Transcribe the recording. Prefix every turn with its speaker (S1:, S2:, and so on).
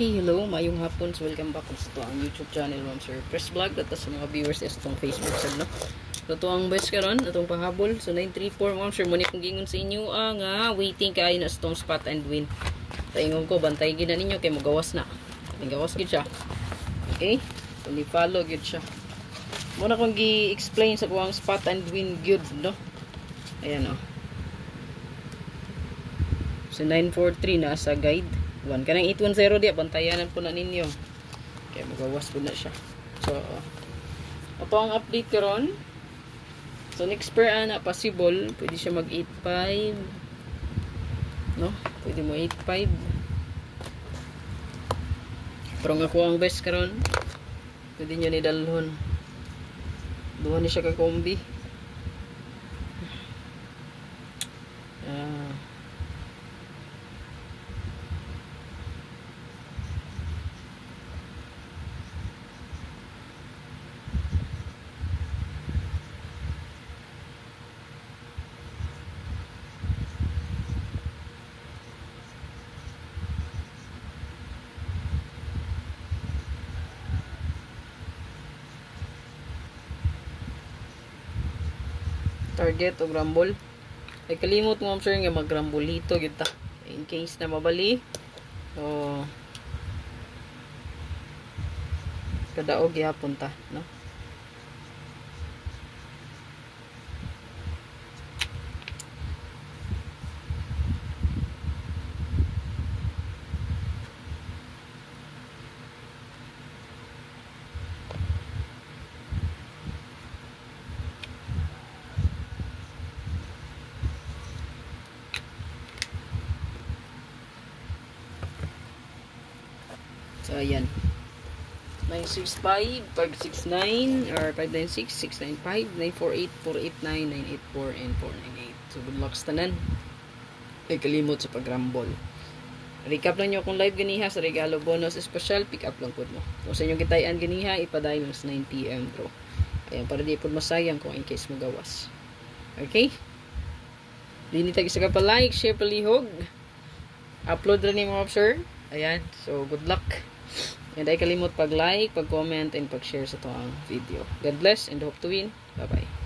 S1: Okay, hello, mayong hapon. So, welcome back sa ang YouTube channel, Ma'am Sir Press Vlog. At sa mga viewers sa itong Facebook side, no? So, ito ang best karon, itong pahabol. So, 934, Ma'am Sir, muna kong gingon sa inyo, waiting kayo na itong spot and win. Taingon ko, bantay gina ninyo, kay magawas na. Magawas gid siya. Okay? So, ni-follow gid siya. Muna kong gi-explain sa kuwang spot and win good, no? Ayan, no? So, 943 na sa guide. 1 kanang 810 di bantayanan po na ninyo kaya magawas po na siya. So ito ang update karon. So next pair ana possible pwede siya mag 85, no, pwede mo 85, pero nga ko ang best karon pwede nyo ni dalhon duha ni siya ka kombi. Target o grumble ay kalimot mo sir nga mag grumble dito kita in case na mabali. So kadaog gyapon ta, no. So, ayan. 965, 569, or 596, 695, 948, 489, 984, and 498. So, good luck sa tanan. Ay, kalimot sa pag-rumble. Recap lang nyo kung live ganiha sa regalo bonus special, pick up lang po mo. Kung sa inyong kitayan ganiha, ipadayon mas 9 PM draw. Ayan, para di po masayang kung in case magawas. Okay? Dini tag isa ka pa like, share, palihog. Upload rin ni mga sir. Ayan, so good luck. And ay kalimot pag-like, pag-comment, and pag-share sa itong video. God bless and hope to win. Bye-bye.